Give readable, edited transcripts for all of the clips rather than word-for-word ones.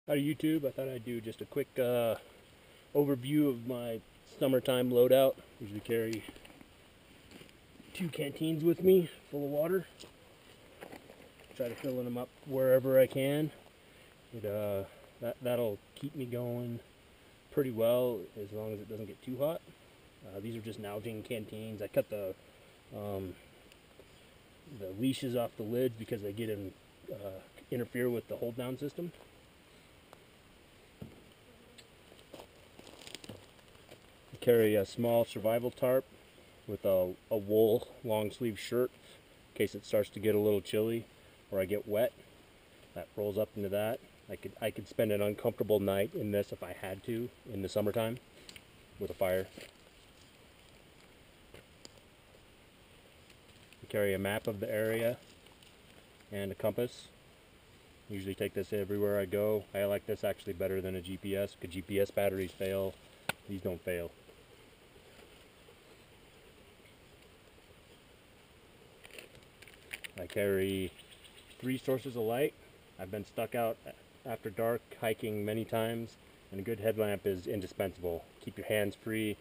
Howdy YouTube, I thought I'd do just a quick overview of my summertime loadout. Usually carry 2 canteens with me full of water. Try to fill them up wherever I can. That'll keep me going pretty well as long as it doesn't get too hot. These are just Nalgene canteens. I cut the leashes off the lids because they get interfere with the hold down system. Carry a small survival tarp with a wool long sleeve shirt in case it starts to get a little chilly or I get wet. That rolls up into that. I could spend an uncomfortable night in this if I had to in the summertime with a fire. I carry a map of the area and a compass. Usually take this everywhere I go. I like this actually better than a GPS because GPS batteries fail. These don't fail. I carry 3 sources of light. I've been stuck out after dark hiking many times, and a good headlamp is indispensable. Keep your hands free,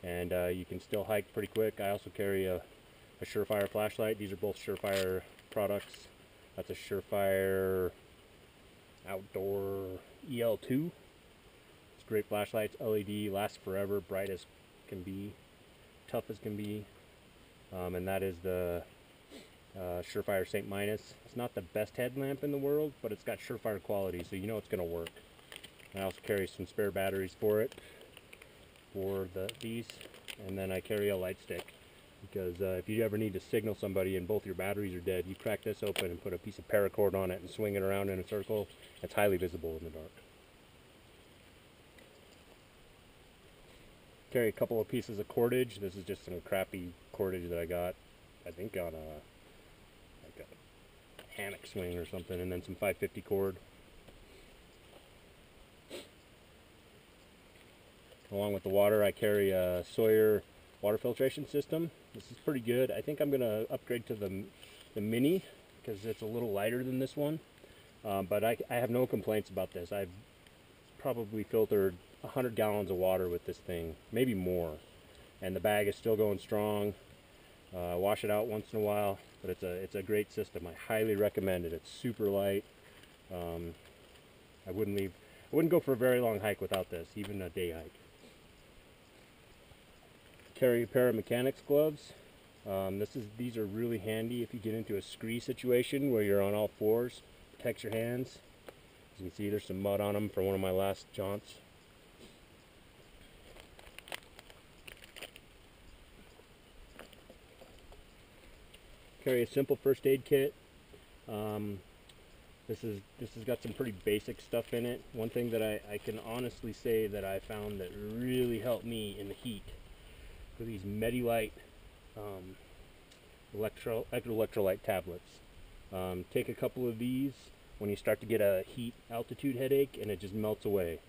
and you can still hike pretty quick. I also carry a Surefire flashlight. These are both Surefire products. That's a Surefire Outdoor EL2. It's a great flashlight. It's LED, lasts forever, bright as can be, tough as can be, and that is the Surefire St. Minus. It's not the best headlamp in the world, but it's got Surefire quality, so you know it's going to work. I also carry some spare batteries for it, for these, and then I carry a light stick, because if you ever need to signal somebody and both your batteries are dead, you crack this open and put a piece of paracord on it and swing it around in a circle. It's highly visible in the dark. Carry a couple of pieces of cordage. This is just some crappy cordage that I got, I think on a hammock swing or something, and then some 550 cord. Along with the water, I carry a Sawyer water filtration system. This is pretty good. I think I'm going to upgrade to the mini because it's a little lighter than this one, but I have no complaints about this. I've probably filtered 100 gallons of water with this thing, maybe more, and the bag is still going strong. Wash it out once in a while, but it's a great system. I highly recommend it. It's super light. I wouldn't go for a very long hike without this, even a day hike. Carry a pair of mechanics gloves. These are really handy if you get into a scree situation where you're on all fours. Protects your hands. As you can see, there's some mud on them from one of my last jaunts. Carry a simple first aid kit. This has got some pretty basic stuff in it. One thing that I can honestly say that I found that really helped me in the heat were these Medilite electrolyte tablets. Take a couple of these when you start to get a heat altitude headache, and it just melts away,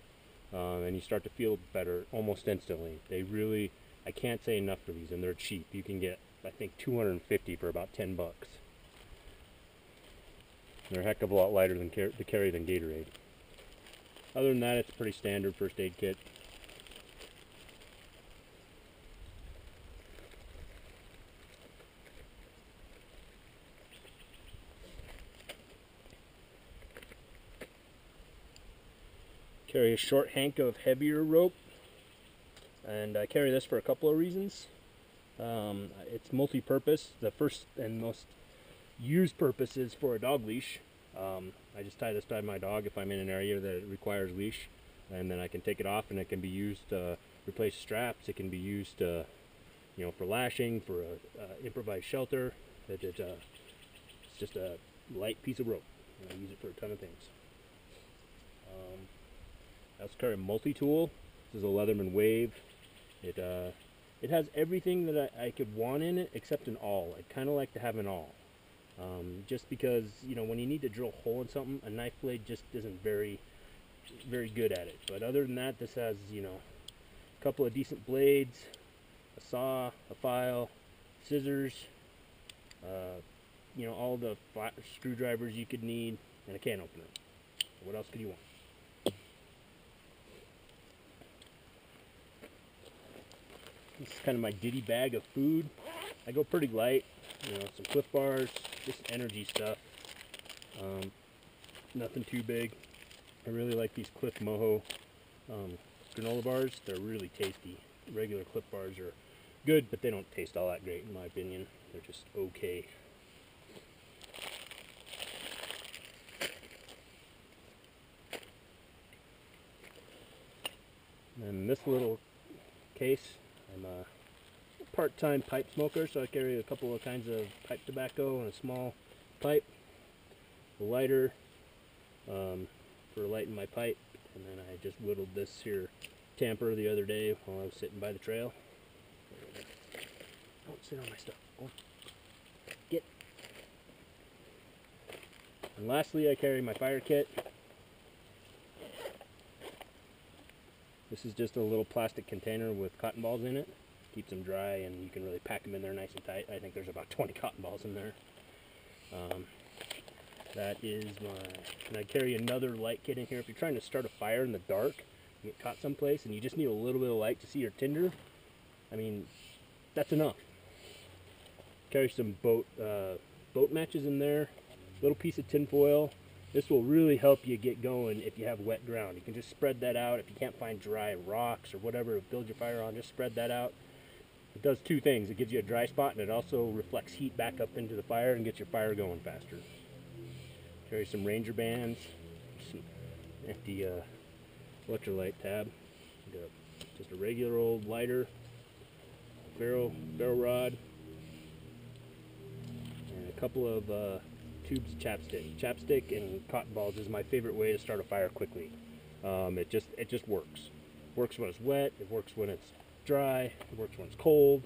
and you start to feel better almost instantly. I can't say enough for these, and they're cheap. You can get, I think, 250 for about 10 bucks. They're a heck of a lot lighter to carry than Gatorade. Other than that, it's a pretty standard first aid kit. Carry a short hank of heavier rope, and I carry this for a couple of reasons. It's multi-purpose. The first and most used purpose is for a dog leash. I just tie this to my dog if I'm in an area that requires leash, and then I can take it off, and it can be used to replace straps. It can be used for lashing, for a improvised shelter. It's just a light piece of rope, and I use it for a ton of things. I also carry a multi-tool. This is a Leatherman Wave. It has everything that I could want in it except an awl. I kind of like to have an awl. Just because, when you need to drill a hole in something, a knife blade just isn't very good at it. But other than that, this has, a couple of decent blades, a saw, a file, scissors, all the screwdrivers you could need, and a can opener. What else could you want? This is kind of my ditty bag of food. I go pretty light, some Cliff Bars, just energy stuff. Nothing too big. I really like these Cliff Moho granola bars. They're really tasty. Regular Cliff Bars are good, but they don't taste all that great in my opinion. They're just okay. And this little case, I'm a part-time pipe smoker, so I carry a couple of kinds of pipe tobacco and a small pipe, a lighter for lighting my pipe, and then I just whittled this here tamper the other day while I was sitting by the trail. Don't sit on my stuff. Go. Get. And lastly, I carry my fire kit. This is just a little plastic container with cotton balls in it. Keeps them dry, and you can really pack them in there nice and tight. I think there's about 20 cotton balls in there. That is and I carry another light kit in here. If you're trying to start a fire in the dark, you get caught someplace, and you just need a little bit of light to see your tinder, I mean, that's enough. Carry some boat matches in there, little piece of tin foil. This will really help you get going if you have wet ground. You can just spread that out. If you can't find dry rocks or whatever to build your fire on, just spread that out. It does two things. It gives you a dry spot, and it also reflects heat back up into the fire and gets your fire going faster. Carry some Ranger bands, some empty electrolyte tab. Just a regular old lighter, barrel rod, and a couple of tubes of chapstick. Chapstick and cotton balls is my favorite way to start a fire quickly. It just works. Works when it's wet. It works when it's dry. It works when it's cold.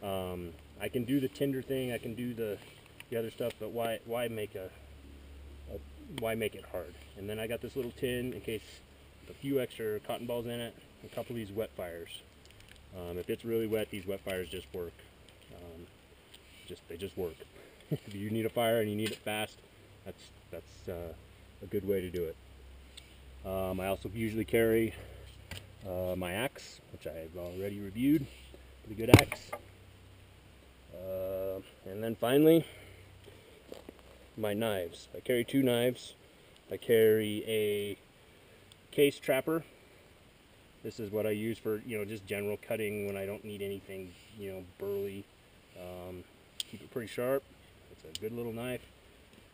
I can do the tinder thing. I can do the other stuff, but why make it hard? And then I got this little tin in case with a few extra cotton balls in it. A couple of these wet fires. If it's really wet, these wet fires just work. They just work. If you need a fire and you need it fast, that's a good way to do it. I also usually carry my axe, which I've already reviewed. Pretty good axe. And then finally, my knives. I carry two knives. I carry a case trapper. This is what I use for just general cutting when I don't need anything burly. Keep it pretty sharp. It's a good little knife.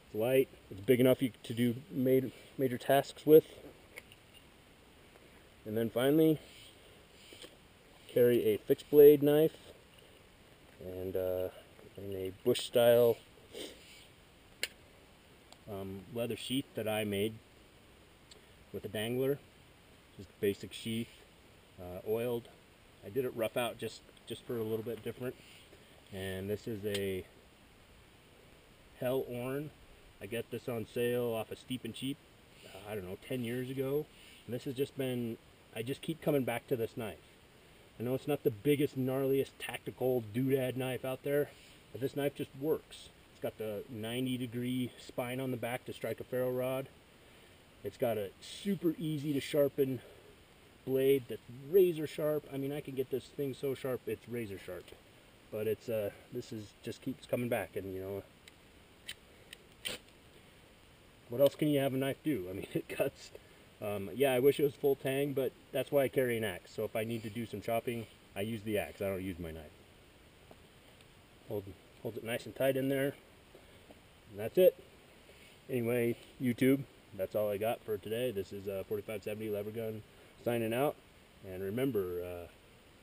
It's light. It's big enough to do major tasks with. And then finally, carry a fixed blade knife and a bush style leather sheath that I made with a dangler. Just a basic sheath, oiled. I did it rough out just for a little bit different. And this is a Hell Orn. I got this on sale off of Steep and Cheap, I don't know, 10 years ago. And this has just been, I just keep coming back to this knife. I know it's not the biggest, gnarliest, tactical doodad knife out there, but this knife just works. It's got the 90-degree spine on the back to strike a ferro rod. It's got a super easy to sharpen blade that's razor sharp. I mean, I can get this thing so sharp it's razor sharp. But it's just keeps coming back, and what else can you have a knife do? I mean, it cuts. Yeah, I wish it was full tang, but that's why I carry an axe. So if I need to do some chopping, I use the axe. I don't use my knife. Hold it nice and tight in there, and that's it. Anyway, YouTube, that's all I got for today. This is 4570 Lever Gun signing out. And remember,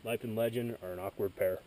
life and legend are an awkward pair.